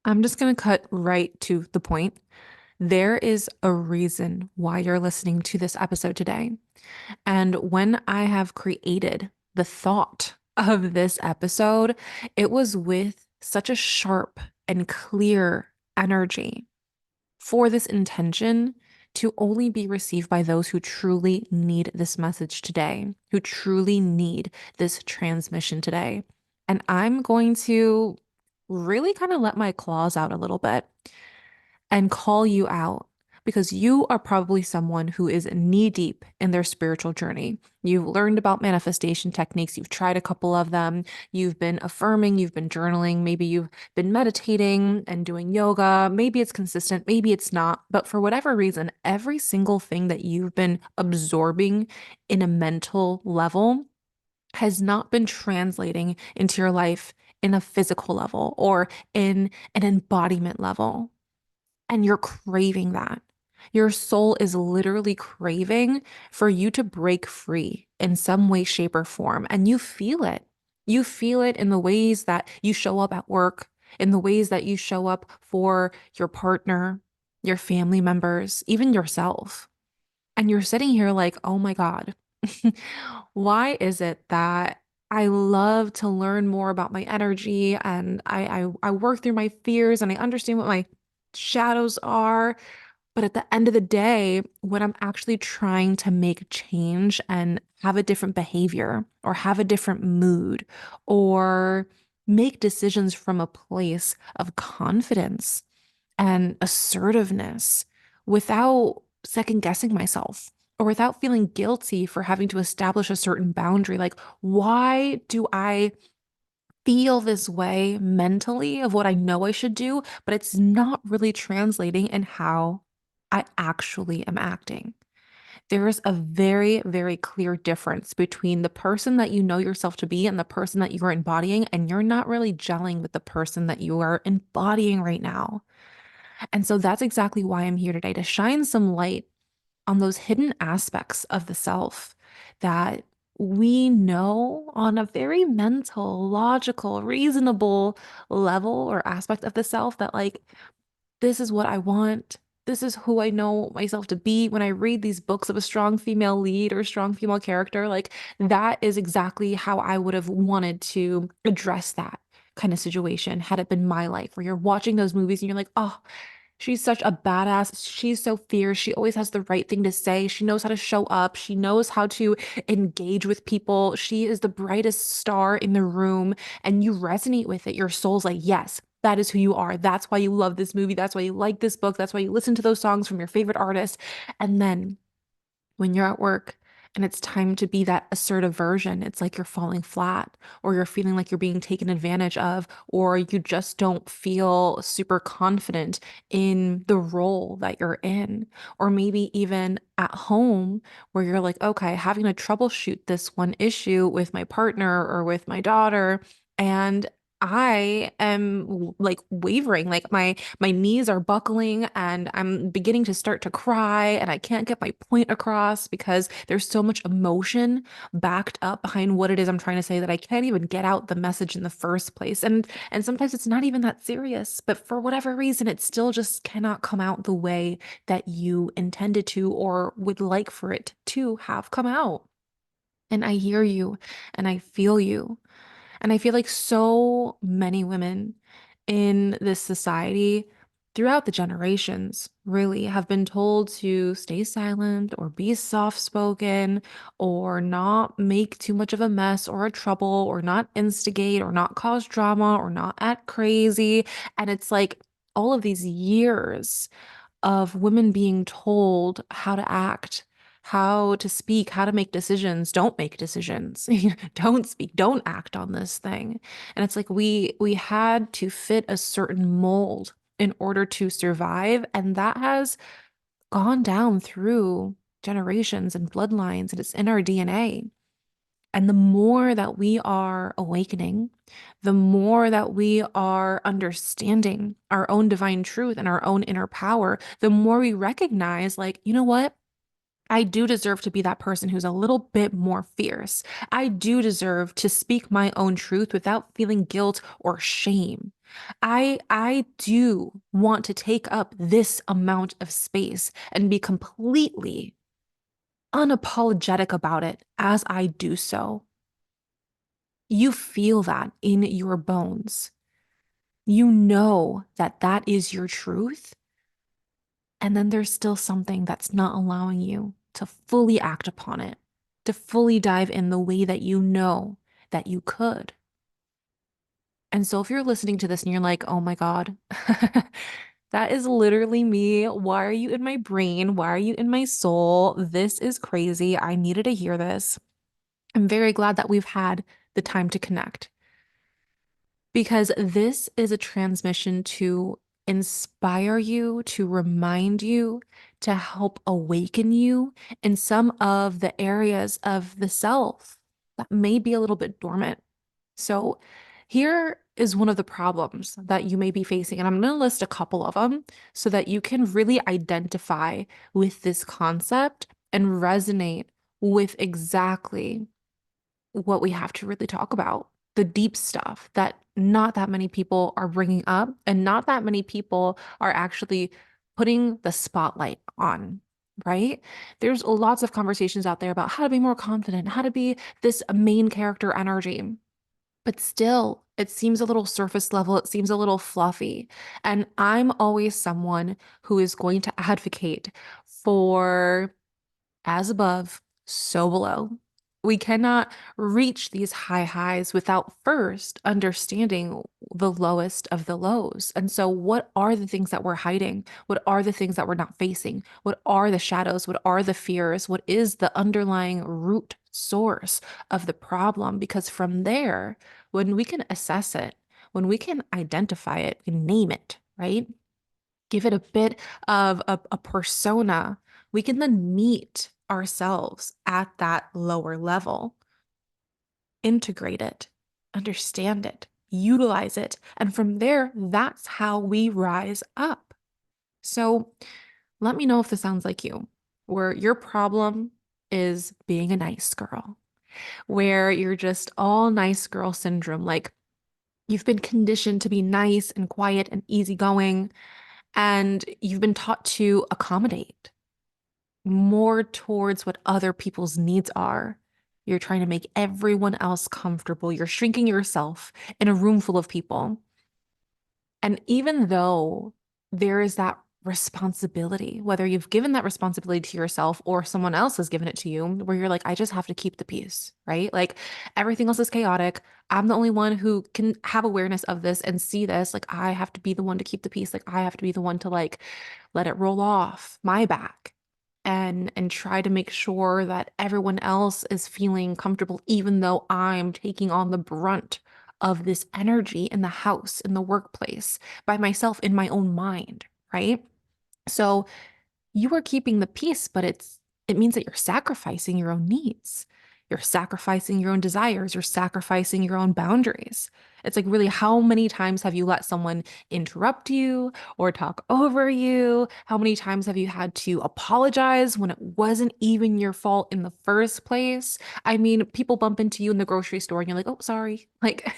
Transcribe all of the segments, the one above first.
I'm just going to cut right to the point. There is a reason why you're listening to this episode today. And when I have created the thought of this episode, it was with such a sharp and clear energy for this intention to only be received by those who truly need this message today, who truly need this transmission today. And I'm going to really kind of let my claws out a little bit and call you out because you are probably someone who is knee deep in their spiritual journey. You've learned about manifestation techniques, you've tried a couple of them, you've been affirming, you've been journaling, maybe you've been meditating and doing yoga. Maybe it's consistent, maybe it's not. But for whatever reason, every single thing that you've been absorbing in a mental level has not been translating into your life in a physical level or in an embodiment level, and you're craving that. Your soul is literally craving for you to break free in some way, shape, or form. And you feel it. You feel it in the ways that you show up at work, in the ways that you show up for your partner, your family members, even yourself. And you're sitting here like, oh my God, why is it that I love to learn more about my energy and I work through my fears and I understand what my shadows are. But at the end of the day, when I'm actually trying to make change and have a different behavior or have a different mood or make decisions from a place of confidence and assertiveness without second guessing myself or without feeling guilty for having to establish a certain boundary, like, why do I feel this way mentally of what I know I should do, but it's not really translating in how I actually am acting? There is a very, very clear difference between the person that you know yourself to be and the person that you are embodying, and you're not really gelling with the person that you are embodying right now. And so that's exactly why I'm here today, to shine some light on those hidden aspects of the self that we know on a very mental, logical, reasonable level or aspect of the self that, like, this is what I want. This is who I know myself to be. When I read these books of a strong female lead or a strong female character, like, that is exactly how I would have wanted to address that kind of situation had it been my life, where you're watching those movies and you're like, oh, she's such a badass. She's so fierce. She always has the right thing to say. She knows how to show up. She knows how to engage with people. She is the brightest star in the room, and you resonate with it. Your soul's like, yes, that is who you are. That's why you love this movie. That's why you like this book. That's why you listen to those songs from your favorite artist. And then when you're at work and it's time to be that assertive version, it's like you're falling flat, or you're feeling like you're being taken advantage of, or you just don't feel super confident in the role that you're in. Or maybe even at home where you're like, okay, having to troubleshoot this one issue with my partner or with my daughter. And I am like wavering, like my knees are buckling and I'm beginning to start to cry and I can't get my point across because there's so much emotion backed up behind what it is I'm trying to say that I can't even get out the message in the first place. And sometimes it's not even that serious, but for whatever reason it still just cannot come out the way that you intended to or would like for it to have come out. And I hear you and I feel you. And I feel like so many women in this society throughout the generations really have been told to stay silent or be soft spoken or not make too much of a mess or a trouble or not instigate or not cause drama or not act crazy. And it's like all of these years of women being told how to act, how to speak, how to make decisions. Don't make decisions. Don't speak, don't act on this thing. And it's like we had to fit a certain mold in order to survive, and that has gone down through generations and bloodlines, and it's in our DNA. And the more that we are awakening, the more that we are understanding our own divine truth and our own inner power, the more we recognize, like, you know what? I do deserve to be that person who's a little bit more fierce. I do deserve to speak my own truth without feeling guilt or shame. I do want to take up this amount of space and be completely unapologetic about it as I do so. You feel that in your bones. You know that that is your truth. And then there's still something that's not allowing you to fully act upon it, to fully dive in the way that you know that you could. And so if you're listening to this and you're like, oh my God, that is literally me. Why are you in my brain? Why are you in my soul? This is crazy. I needed to hear this. I'm very glad that we've had the time to connect because this is a transmission to inspire you, to remind you, to help awaken you in some of the areas of the self that may be a little bit dormant. So, here is one of the problems that you may be facing, and I'm going to list a couple of them so that you can really identify with this concept and resonate with exactly what we have to really talk about, the deep stuff that not that many people are bringing up and not that many people are actually putting the spotlight on, right? There's lots of conversations out there about how to be more confident, how to be this main character energy. But still, it seems a little surface level. It seems a little fluffy. And I'm always someone who is going to advocate for as above, so below. We cannot reach these high highs without first understanding the lowest of the lows. And so, what are the things that we're hiding? What are the things that we're not facing? What are the shadows? What are the fears? What is the underlying root source of the problem? Because from there, when we can assess it, when we can identify it, we can name it, right? Give it a bit of a persona, we can then meet ourselves at that lower level, integrate it, understand it, utilize it. And from there, that's how we rise up. So let me know if this sounds like you, where your problem is being a nice girl, where you're just all nice girl syndrome. Like you've been conditioned to be nice and quiet and easygoing, and you've been taught to accommodate more towards what other people's needs are. You're trying to make everyone else comfortable. You're shrinking yourself in a room full of people. And even though there is that responsibility, whether you've given that responsibility to yourself or someone else has given it to you, where you're like, I just have to keep the peace, right? Like everything else is chaotic. I'm the only one who can have awareness of this and see this. Like I have to be the one to keep the peace. Like I have to be the one to like let it roll off my back and try to make sure that everyone else is feeling comfortable, even though I'm taking on the brunt of this energy in the house, in the workplace, by myself, in my own mind, right? So you are keeping the peace, but it means that you're sacrificing your own needs. You're sacrificing your own desires. You're sacrificing your own boundaries. It's like, really, how many times have you let someone interrupt you or talk over you? How many times have you had to apologize when it wasn't even your fault in the first place? I mean, people bump into you in the grocery store and you're like, oh, sorry. Like,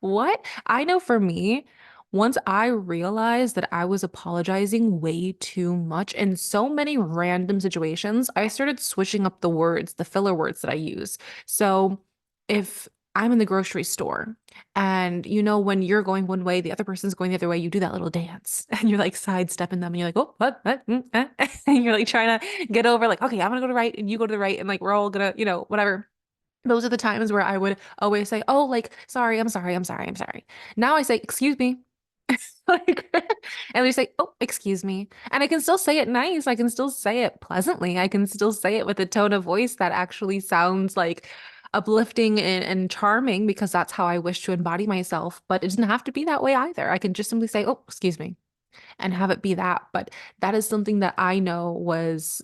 what? I know for me, once I realized that I was apologizing way too much in so many random situations, I started switching up the words, the filler words that I use. So if I'm in the grocery store and you know when you're going one way, the other person's going the other way, you do that little dance and you're like sidestepping them and you're like, oh, what? And you're like trying to get over like, okay, I'm gonna go to the right and you go to the right and like we're all gonna, whatever. Those are the times where I would always say, oh, like, sorry, I'm sorry, I'm sorry, I'm sorry. Now I say, excuse me. Like, and we say, oh, excuse me. And I can still say it nice. I can still say it pleasantly. I can still say it with a tone of voice that actually sounds like uplifting and charming because that's how I wish to embody myself. But it doesn't have to be that way either. I can just simply say, oh, excuse me, and have it be that. But that is something that I know was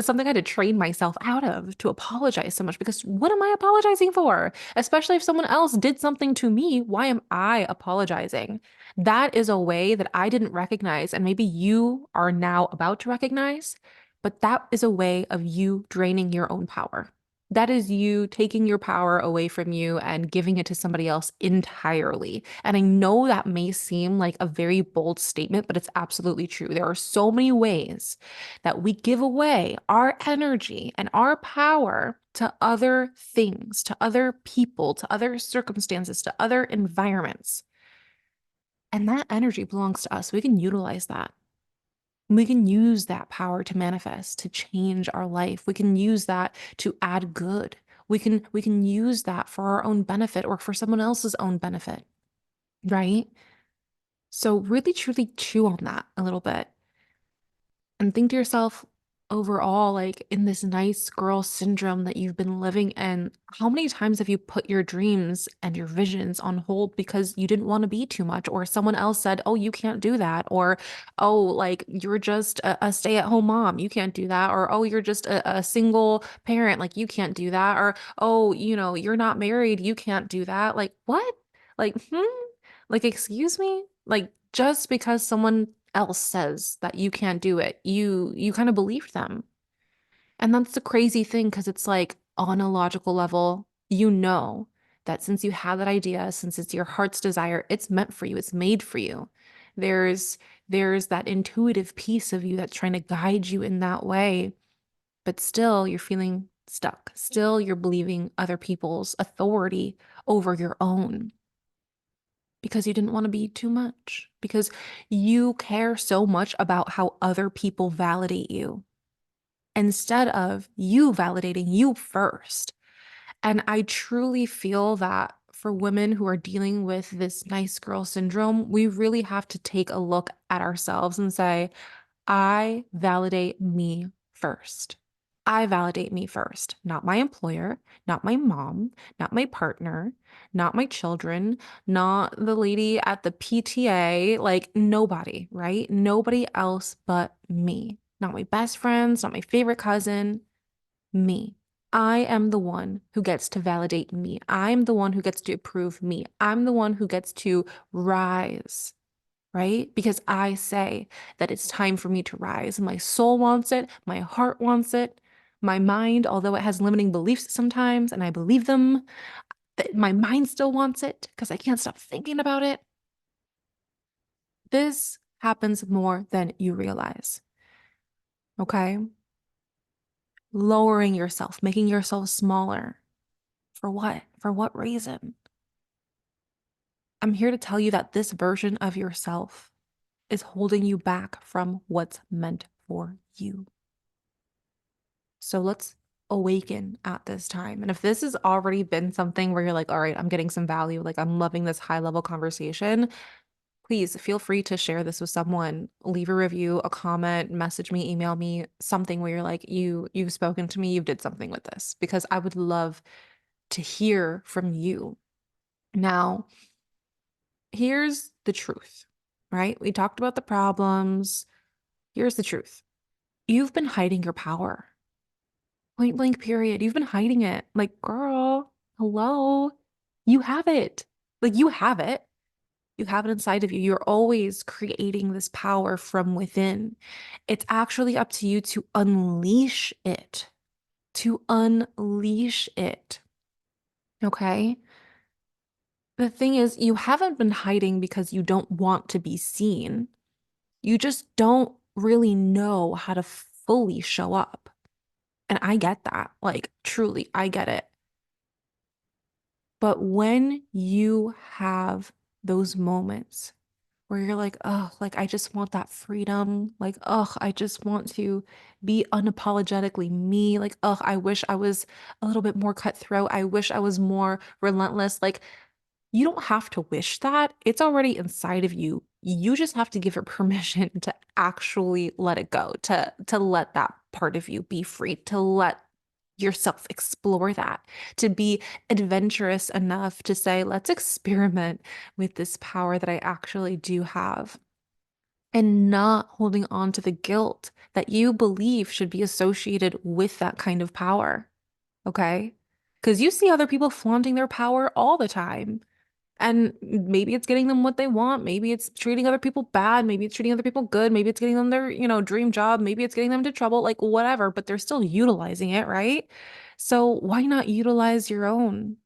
something I had to train myself out of to apologize so much because what am I apologizing for? Especially if someone else did something to me, why am I apologizing? That is a way that I didn't recognize, and maybe you are now about to recognize, but that is a way of you draining your own power. That is you taking your power away from you and giving it to somebody else entirely. And I know that may seem like a very bold statement, but it's absolutely true. There are so many ways that we give away our energy and our power to other things, to other people, to other circumstances, to other environments. And that energy belongs to us. We can utilize that. We can use that power to manifest, to change our life. We can use that to add good. We can use that for our own benefit or for someone else's own benefit, right? So really truly chew on that a little bit and think to yourself overall, like in this nice girl syndrome that you've been living in, how many times have you put your dreams and your visions on hold because you didn't want to be too much, or someone else said, oh, you can't do that, or oh, like you're just a stay-at-home mom, you can't do that, or oh, you're just a single parent, like you can't do that, or oh, you're not married, you can't do that. Like what? Like, like, excuse me? Like, just because someone else says that you can't do it, you kind of believe them. And that's the crazy thing, because it's like on a logical level, that since you had that idea, since it's your heart's desire, it's meant for you, it's made for you. There's there's that intuitive piece of you that's trying to guide you in that way, but still you're feeling stuck. Still you're believing other people's authority over your own because you didn't want to be too much, because you care so much about how other people validate you instead of you validating you first. And I truly feel that for women who are dealing with this nice girl syndrome, we really have to take a look at ourselves and say, I validate me first. I validate me first, not my employer, not my mom, not my partner, not my children, not the lady at the PTA, like nobody, right? Nobody else but me. Not my best friends, not my favorite cousin, me. I am the one who gets to validate me. I'm the one who gets to approve me. I'm the one who gets to rise, right? Because I say that it's time for me to rise. My soul wants it. My heart wants it. My mind, although it has limiting beliefs sometimes, and I believe them, that my mind still wants it because I can't stop thinking about it. This happens more than you realize, okay? Lowering yourself, making yourself smaller. For what? For what reason? I'm here to tell you that this version of yourself is holding you back from what's meant for you. So let's awaken at this time. And if this has already been something where you're like, all right, I'm getting some value, like I'm loving this high level conversation, please feel free to share this with someone. Leave a review, a comment, message me, email me, something where you're like, you've spoken to me, you did something with this, because I would love to hear from you. Now, here's the truth, right? We talked about the problems. Here's the truth. You've been hiding your power. Point blank period. You've been hiding it. Like, girl, hello. You have it. Like, you have it. You have it inside of you. You're always creating this power from within. It's actually up to you to unleash it. To unleash it. Okay? The thing is, you haven't been hiding because you don't want to be seen. You just don't really know how to fully show up. And I get that. Like, truly, I get it. But when you have those moments where you're like, oh, like, I just want that freedom. Like, oh, I just want to be unapologetically me. Like, oh, I wish I was a little bit more cutthroat. I wish I was more relentless. Like, you don't have to wish that. It's already inside of you. You just have to give it permission to actually let it go, to let that part of you be free, to let yourself explore that, to be adventurous enough to say, let's experiment with this power that I actually do have, and not holding on to the guilt that you believe should be associated with that kind of power. Okay? Because you see other people flaunting their power all the time. And maybe it's getting them what they want. Maybe it's treating other people bad. Maybe it's treating other people good. Maybe it's getting them their, dream job. Maybe it's getting them into trouble, like whatever, but they're still utilizing it, right? So why not utilize your own?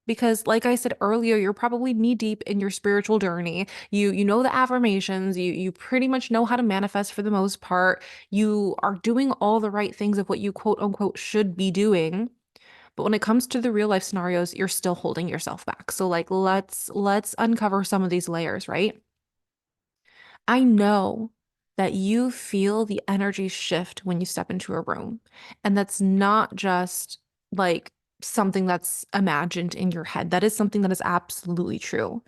Because like I said earlier, you're probably knee deep in your spiritual journey. You know the affirmations, you pretty much know how to manifest for the most part. You are doing all the right things of what you quote unquote should be doing. But when it comes to the real life scenarios, you're still holding yourself back. So like let's uncover some of these layers, right? I know that you feel the energy shift when you step into a room. And that's not just like something that's imagined in your head. That is something that is absolutely true.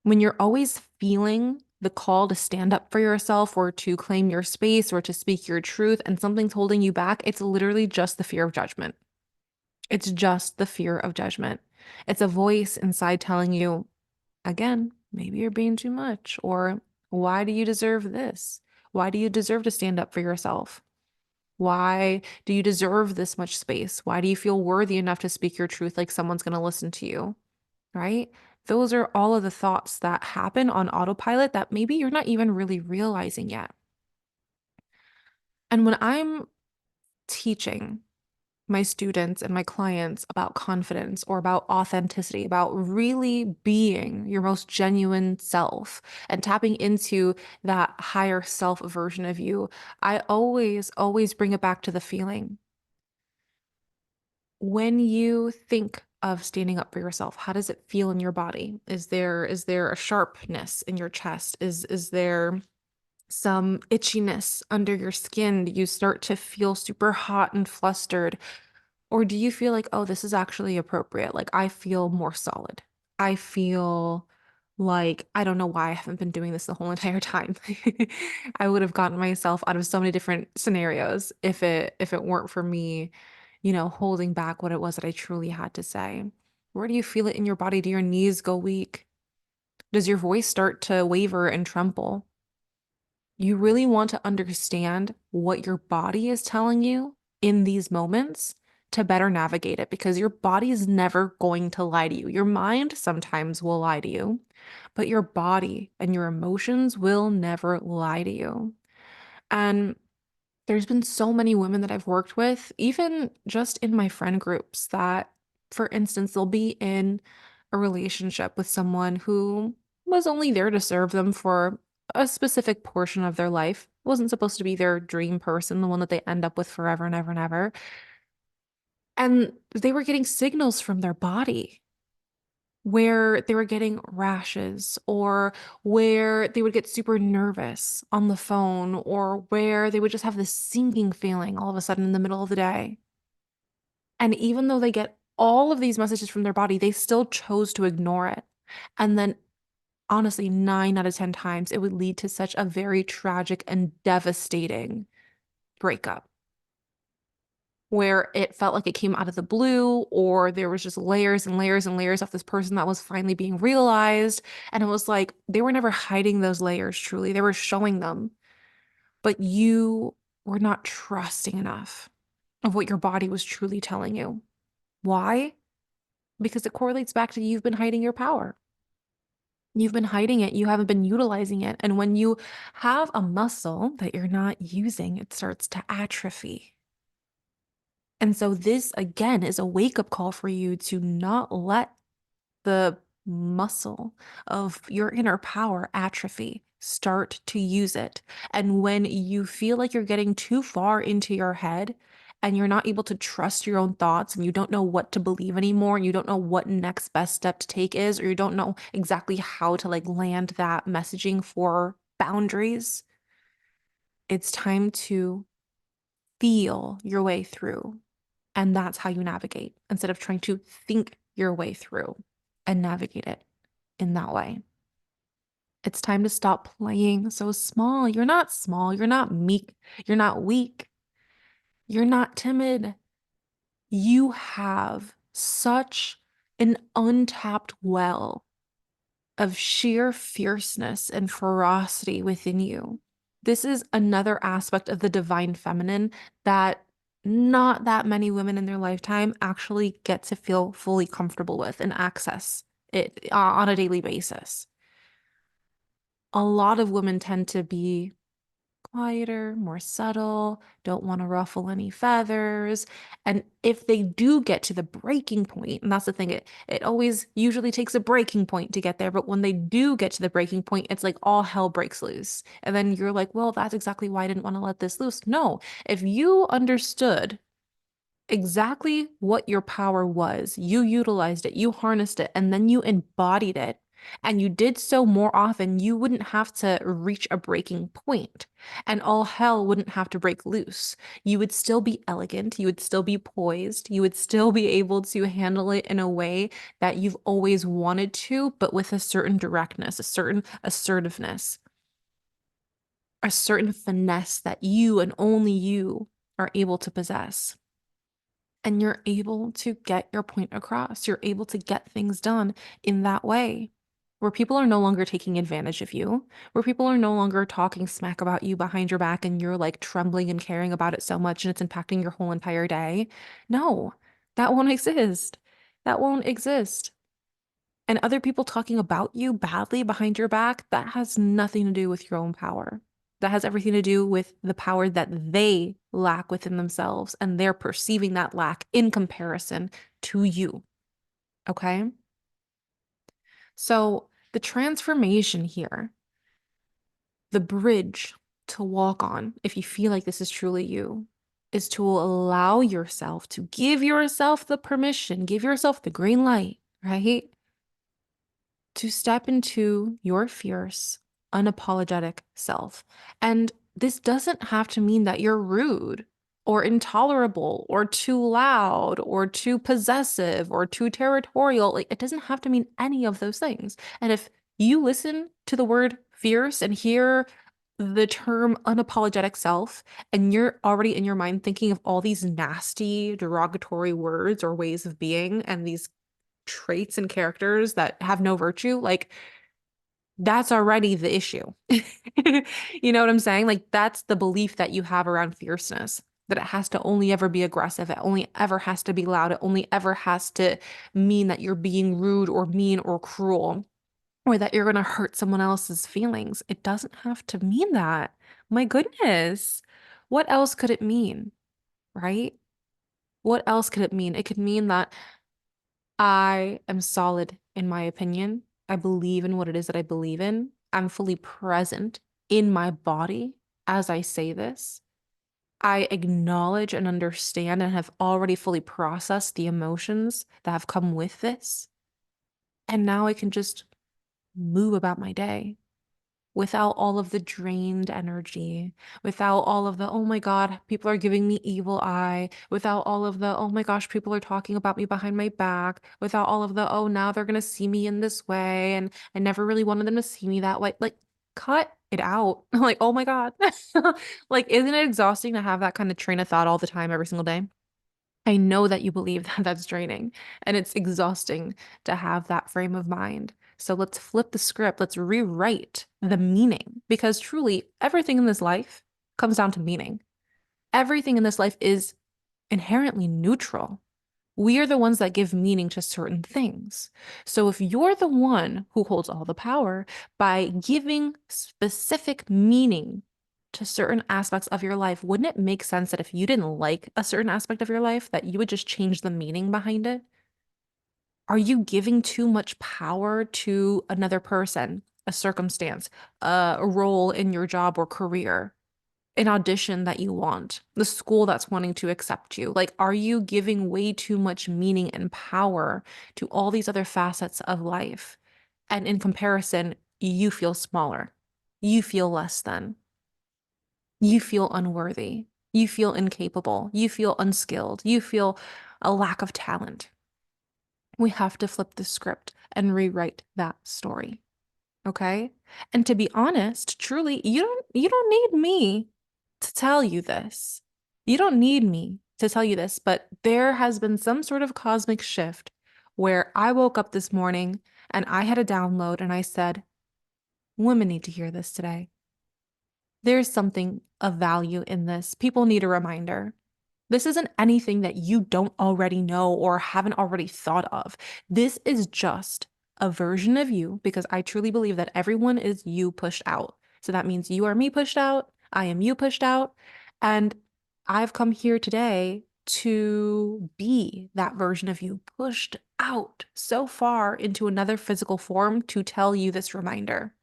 When you're always feeling the call to stand up for yourself or to claim your space or to speak your truth and something's holding you back, it's literally just the fear of judgment. It's just the fear of judgment. It's a voice inside telling you, again, maybe you're being too much, or why do you deserve this? Why do you deserve to stand up for yourself? Why do you deserve this much space? Why do you feel worthy enough to speak your truth like someone's going to listen to you? Right? Those are all of the thoughts that happen on autopilot that maybe you're not even really realizing yet. And when I'm teaching my students and my clients about confidence or about authenticity, about really being your most genuine self and tapping into that higher self version of you, I always bring it back to the feeling. When you think of standing up for yourself, how does it feel in your body? Is there a sharpness in your chest? Is there some itchiness under your skin? Do you start to feel super hot and flustered? Or do you feel like, oh, this is actually appropriate? Like, I feel more solid. I feel like I don't know why I haven't been doing this the whole entire time. I would have gotten myself out of so many different scenarios if it weren't for me, holding back what it was that I truly had to say. Where do you feel it in your body? Do your knees go weak? Does your voice start to waver and tremble? You really want to understand what your body is telling you in these moments to better navigate it because your body is never going to lie to you. Your mind sometimes will lie to you, but your body and your emotions will never lie to you. And there's been so many women that I've worked with, even just in my friend groups, that, for instance, they'll be in a relationship with someone who was only there to serve them for a specific portion of their life. It wasn't supposed to be their dream person, the one that they end up with forever and ever and ever. And they were getting signals from their body where they were getting rashes or where they would get super nervous on the phone or where they would just have this sinking feeling all of a sudden in the middle of the day. And even though they get all of these messages from their body, they still chose to ignore it. And then, honestly, 9 out of 10 times, it would lead to such a very tragic and devastating breakup where it felt like it came out of the blue, or there was just layers and layers and layers of this person that was finally being realized. And it was like they were never hiding those layers truly, they were showing them, but you were not trusting enough of what your body was truly telling you. Why? Because it correlates back to you've been hiding your power. You've been hiding it. You haven't been utilizing it. And when you have a muscle that you're not using, it starts to atrophy. And so this again is a wake-up call for you to not let the muscle of your inner power atrophy. Start to use it. And when you feel like you're getting too far into your head and you're not able to trust your own thoughts and you don't know what to believe anymore and you don't know what next best step to take is, or you don't know exactly how to like land that messaging for boundaries, it's time to feel your way through. And that's how you navigate instead of trying to think your way through and navigate it in that way. It's time to stop playing so small. You're not small. You're not meek. You're not weak. You're not timid. You have such an untapped well of sheer fierceness and ferocity within you. This is another aspect of the divine feminine that not that many women in their lifetime actually get to feel fully comfortable with and access it on a daily basis. A lot of women tend to be quieter, more subtle, don't want to ruffle any feathers. And if they do get to the breaking point, and that's the thing, it always usually takes a breaking point to get there. But when they do get to the breaking point, it's like all hell breaks loose. And then you're like, well, that's exactly why I didn't want to let this loose. No, if you understood exactly what your power was. You utilized it, you harnessed it, and then you embodied it. And you did so more often, you wouldn't have to reach a breaking point, and all hell wouldn't have to break loose. You would still be elegant, you would still be poised, you would still be able to handle it in a way that you've always wanted to, but with a certain directness, a certain assertiveness, a certain finesse that you and only you are able to possess. And you're able to get your point across. You're able to get things done in that way, where people are no longer taking advantage of you, where people are no longer talking smack about you behind your back and you're like trembling and caring about it so much and it's impacting your whole entire day. No, that won't exist. That won't exist. And other people talking about you badly behind your back, that has nothing to do with your own power. That has everything to do with the power that they lack within themselves, and they're perceiving that lack in comparison to you. Okay? So the transformation here, the bridge to walk on, if you feel like this is truly you, is to allow yourself to give yourself the permission, give yourself the green light, right? To step into your fierce, unapologetic self. And this doesn't have to mean that you're rude or intolerable or too loud or too possessive or too territorial. Like, it doesn't have to mean any of those things. And if you listen to the word fierce and hear the term unapologetic self, and you're already in your mind thinking of all these nasty, derogatory words or ways of being and these traits and characters that have no virtue, like that's already the issue. You know what I'm saying? Like that's the belief that you have around fierceness, that it has to only ever be aggressive. It only ever has to be loud. It only ever has to mean that you're being rude or mean or cruel or that you're going to hurt someone else's feelings. It doesn't have to mean that. My goodness. What else could it mean? Right? What else could it mean? It could mean that I am solid in my opinion. I believe in what it is that I believe in. I'm fully present in my body as I say this. I acknowledge and understand and have already fully processed the emotions that have come with this. And now I can just move about my day without all of the drained energy, without all of the, oh my God, people are giving me evil eye, without all of the, oh my gosh, people are talking about me behind my back, without all of the, oh, now they're going to see me in this way. And I never really wanted them to see me that way. Like, cut it out. Like, oh my God. Like, isn't it exhausting to have that kind of train of thought all the time, every single day? I know that you believe that that's draining and it's exhausting to have that frame of mind. So let's flip the script. Let's rewrite the meaning because truly everything in this life comes down to meaning. Everything in this life is inherently neutral. We are the ones that give meaning to certain things. So if you're the one who holds all the power by giving specific meaning to certain aspects of your life, wouldn't it make sense that if you didn't like a certain aspect of your life, that you would just change the meaning behind it? Are you giving too much power to another person, a circumstance, a role in your job or career? An audition that you want, the school that's wanting to accept you? Like, are you giving way too much meaning and power to all these other facets of life? And in comparison, you feel smaller. You feel less than. You feel unworthy. You feel incapable. You feel unskilled. You feel a lack of talent. We have to flip the script and rewrite that story. Okay? And to be honest, truly, you don't need me to tell you this. You don't need me to tell you this, but there has been some sort of cosmic shift where I woke up this morning and I had a download and I said, women need to hear this today. There's something of value in this. People need a reminder. This isn't anything that you don't already know or haven't already thought of. This is just a version of you because I truly believe that everyone is you pushed out. So that means you are me pushed out. I am you pushed out. And I've come here today to be that version of you pushed out so far into another physical form to tell you this reminder,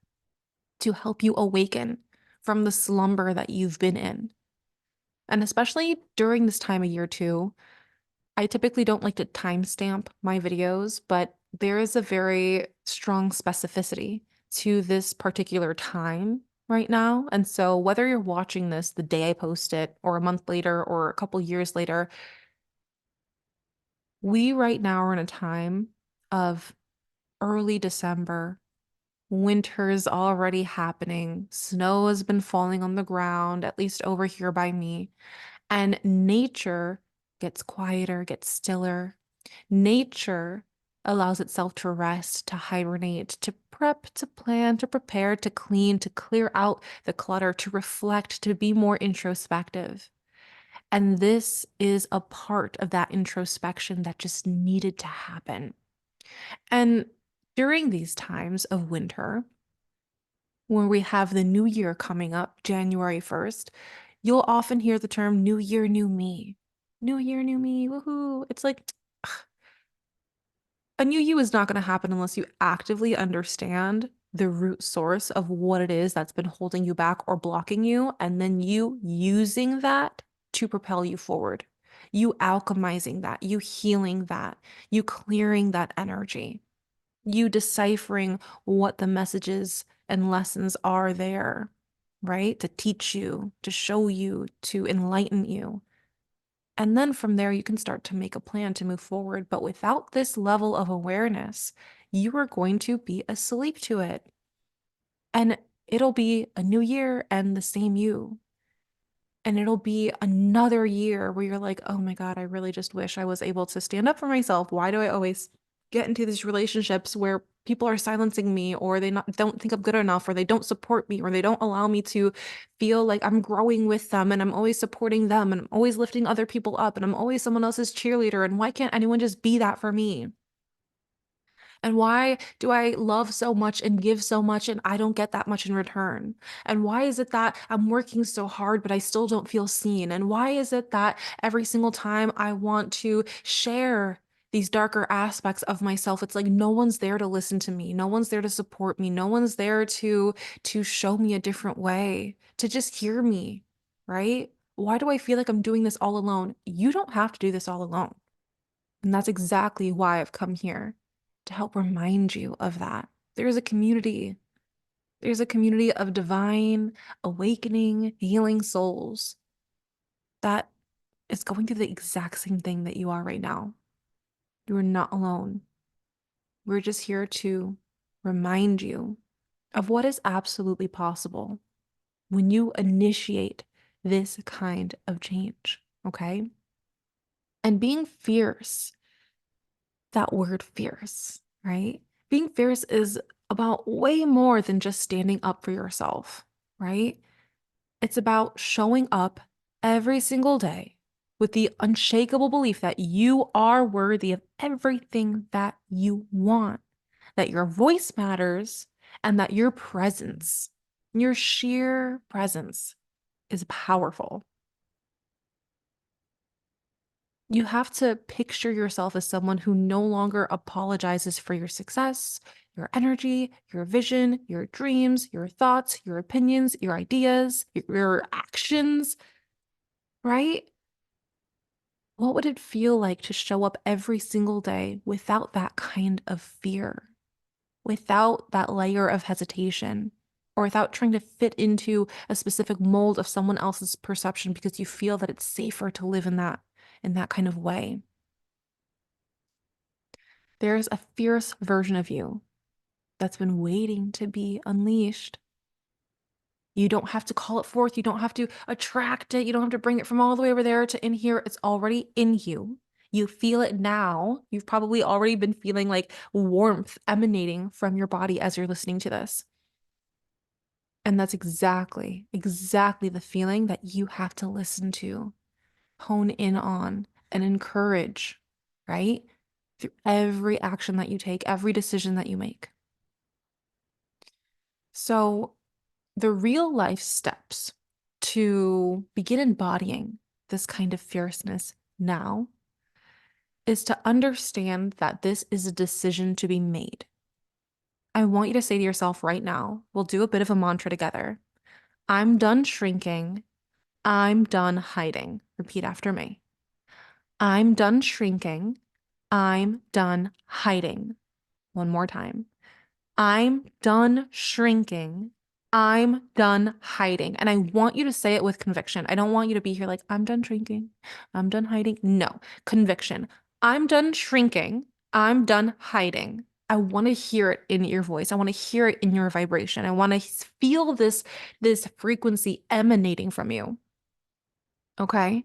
to help you awaken from the slumber that you've been in. And especially during this time of year too, I typically don't like to timestamp my videos, but there is a very strong specificity to this particular time right now. And so whether you're watching this the day I post it or a month later or a couple years later, we right now are in a time of early December. Winter's already happening. Snow has been falling on the ground, at least over here by me. And nature gets quieter, gets stiller. Nature allows itself to rest, to hibernate, to prep, to plan, to prepare, to clean, to clear out the clutter, to reflect, to be more introspective. And this is a part of that introspection that just needed to happen. And during these times of winter, when we have the new year coming up, January 1st, you'll often hear the term new year, new me. New year, new me, woohoo. It's like a new you is not going to happen unless you actively understand the root source of what it is that's been holding you back or blocking you, and then you using that to propel you forward. You alchemizing that, you healing that, you clearing that energy, you deciphering what the messages and lessons are there, right? To teach you, to show you, to enlighten you. And then from there, you can start to make a plan to move forward. But without this level of awareness, you are going to be asleep to it. And it'll be a new year and the same you. And it'll be another year where you're like, oh my God, I really just wish I was able to stand up for myself. Why do I always get into these relationships where people are silencing me, or don't think I'm good enough, or they don't support me, or they don't allow me to feel like I'm growing with them, and I'm always supporting them, and I'm always lifting other people up, and I'm always someone else's cheerleader. And why can't anyone just be that for me? And why do I love so much and give so much and I don't get that much in return? And why is it that I'm working so hard, but I still don't feel seen? And why is it that every single time I want to share these darker aspects of myself, it's like no one's there to listen to me. No one's there to support me. No one's there to show me a different way, to just hear me, right? Why do I feel like I'm doing this all alone? You don't have to do this all alone. And that's exactly why I've come here, to help remind you of that. There's a community. There's a community of divine, awakening, healing souls that is going through the exact same thing that you are right now. You are not alone. We're just here to remind you of what is absolutely possible when you initiate this kind of change, okay? And being fierce, that word fierce, right? Being fierce is about way more than just standing up for yourself, right? It's about showing up every single day with the unshakable belief that you are worthy of everything that you want, that your voice matters, and that your sheer presence is powerful. You have to picture yourself as someone who no longer apologizes for your success, your energy, your vision, your dreams, your thoughts, your opinions, your ideas, your actions, right? What would it feel like to show up every single day without that kind of fear, without that layer of hesitation, or without trying to fit into a specific mold of someone else's perception because you feel that it's safer to live in that kind of way? There's a fierce version of you that's been waiting to be unleashed. You don't have to call it forth. You don't have to attract it. You don't have to bring it from all the way over there to in here. It's already in you. You feel it now. You've probably already been feeling like warmth emanating from your body as you're listening to this. And that's exactly the feeling that you have to listen to, hone in on, and encourage, right? Through every action that you take, every decision that you make. So, the real life steps to begin embodying this kind of fierceness now is to understand that this is a decision to be made. I want you to say to yourself right now, we'll do a bit of a mantra together. I'm done shrinking. I'm done hiding. Repeat after me. I'm done shrinking. I'm done hiding. One more time. I'm done shrinking. I'm done hiding. And I want you to say it with conviction. I don't want you to be here like, I'm done shrinking. I'm done hiding. No, conviction. I'm done shrinking. I'm done hiding. I want to hear it in your voice. I want to hear it in your vibration. I want to feel this frequency emanating from you. Okay?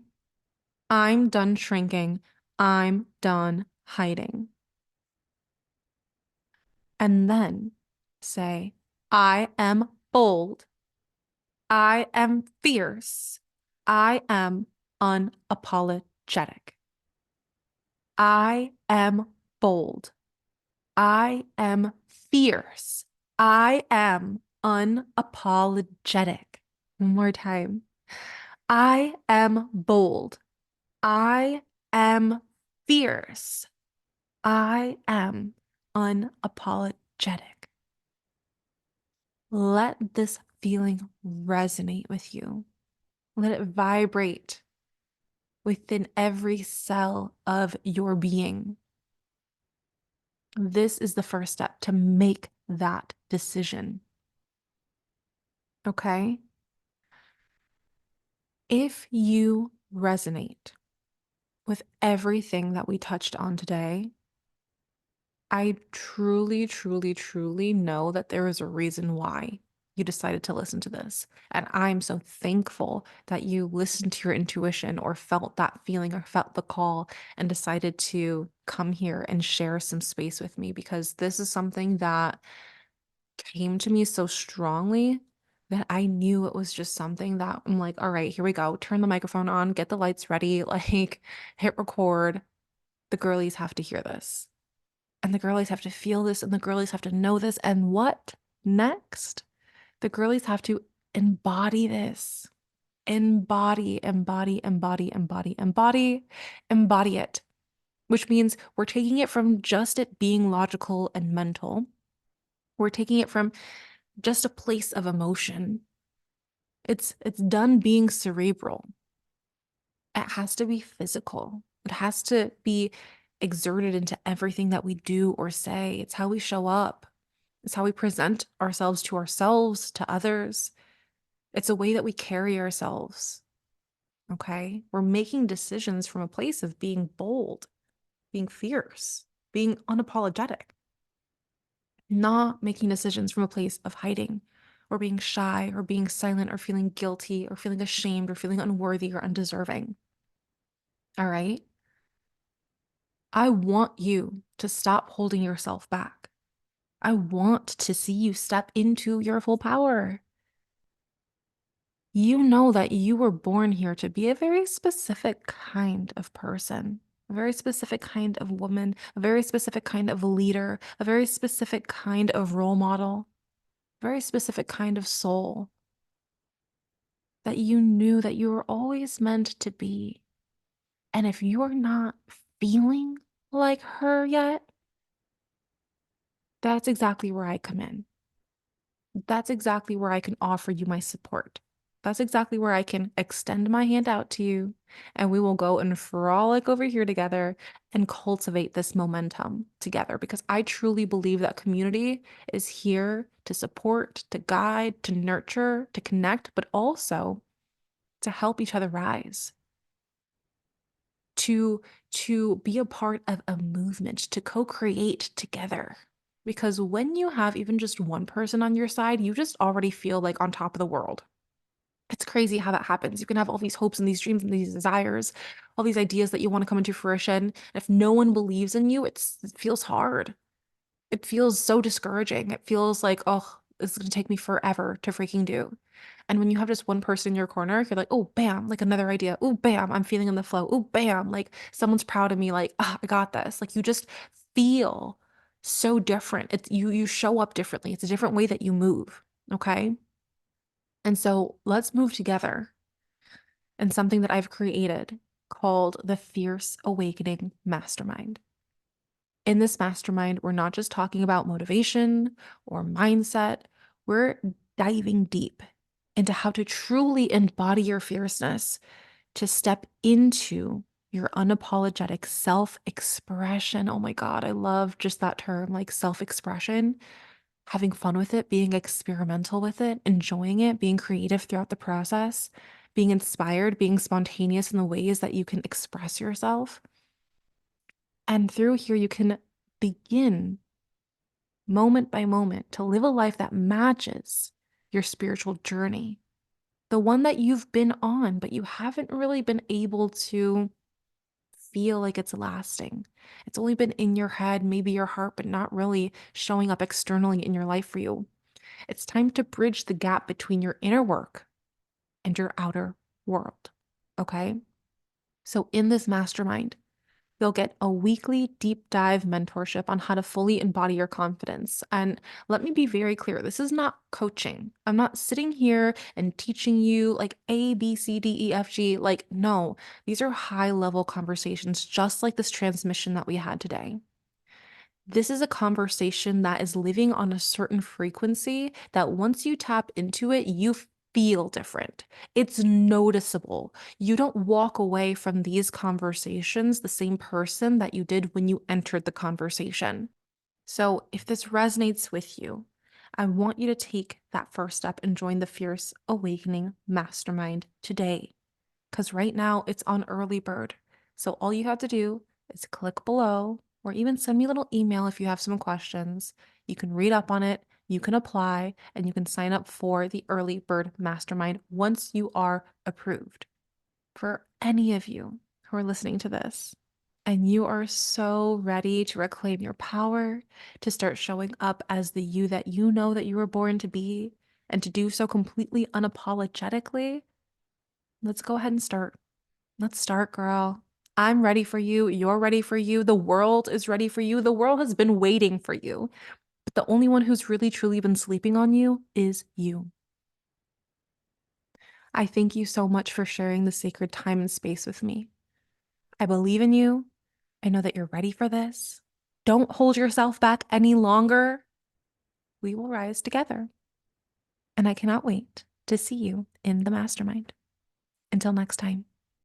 I'm done shrinking. I'm done hiding. And then say, I am bold. I am fierce. I am unapologetic. I am bold. I am fierce. I am unapologetic. One more time. I am bold. I am fierce. I am unapologetic. Let this feeling resonate with you. Let it vibrate within every cell of your being. This is the first step to make that decision. Okay? If you resonate with everything that we touched on today, I truly, truly, truly know that there is a reason why you decided to listen to this. And I'm so thankful that you listened to your intuition or felt that feeling or felt the call and decided to come here and share some space with me, because this is something that came to me so strongly that I knew it was just something that I'm like, all right, here we go. Turn the microphone on, get the lights ready, like hit record. The girlies have to hear this. And the girlies have to feel this, and the girlies have to know this. And what next? The girlies have to embody this. Embody, embody, embody, embody, embody, embody it. Which means we're taking it from just it being logical and mental. We're taking it from just a place of emotion. It's done being cerebral. It has to be physical. It has to be exerted into everything that we do or say. It's how we show up. It's how we present ourselves, to others. It's a way that we carry ourselves. Okay? We're making decisions from a place of being bold, being fierce, being unapologetic, not making decisions from a place of hiding or being shy or being silent or feeling guilty or feeling ashamed or feeling unworthy or undeserving. All right? I want you to stop holding yourself back. I want to see you step into your full power. You know that you were born here to be a very specific kind of person, a very specific kind of woman, a very specific kind of leader, a very specific kind of role model, a very specific kind of soul that you knew that you were always meant to be. And if you're not feeling like her yet, that's exactly where I come in. That's exactly where I can offer you my support. That's exactly where I can extend my hand out to you, and we will go and frolic over here together and cultivate this momentum together, because I truly believe that community is here to support, to guide, to nurture, to connect, but also to help each other rise, to be a part of a movement, to co-create together. Because when you have even just one person on your side, you just already feel like on top of the world. It's crazy how that happens. You can have all these hopes and these dreams and these desires, all these ideas that you want to come into fruition. And if no one believes in you, it feels hard. It feels so discouraging. It feels like, oh, it's going to take me forever to freaking do. And when you have just one person in your corner, you're like, oh, bam, like another idea. Oh, bam, I'm feeling in the flow. Oh, bam, like someone's proud of me. Like, ah, I got this. Like you just feel so different. You show up differently. It's a different way that you move. Okay. And so let's move together in something that I've created called the Fierce Awakening Mastermind. In this mastermind, we're not just talking about motivation or mindset, we're diving deep into how to truly embody your fierceness, to step into your unapologetic self expression. Oh my God, I love just that term, like self expression, having fun with it, being experimental with it, enjoying it, being creative throughout the process, being inspired, being spontaneous in the ways that you can express yourself. And through here, you can begin moment by moment to live a life that matches your spiritual journey, the one that you've been on, but you haven't really been able to feel like it's lasting. It's only been in your head, maybe your heart, but not really showing up externally in your life for you. It's time to bridge the gap between your inner work and your outer world. Okay. So, in this mastermind, you'll get a weekly deep dive mentorship on how to fully embody your confidence. And let me be very clear, this is not coaching. I'm not sitting here and teaching you like A, B, C, D, E, F, G. Like, no, these are high level conversations, just like this transmission that we had today. This is a conversation that is living on a certain frequency that once you tap into it, you feel different. It's noticeable. You don't walk away from these conversations the same person that you did when you entered the conversation. So, if this resonates with you, I want you to take that first step and join the Fierce Awakening Mastermind today. Because right now it's on early bird. So all you have to do is click below or even send me a little email if you have some questions. You can read up on it, you can apply, and you can sign up for the early bird mastermind once you are approved. For any of you who are listening to this, and you are so ready to reclaim your power, to start showing up as the you that you know that you were born to be, and to do so completely unapologetically, let's go ahead and start. Let's start, girl. I'm ready for you. You're ready for you. The world is ready for you. The world has been waiting for you. But the only one who's really, truly been sleeping on you is you. I thank you so much for sharing the sacred time and space with me. I believe in you. I know that you're ready for this. Don't hold yourself back any longer. We will rise together. And I cannot wait to see you in the mastermind. Until next time.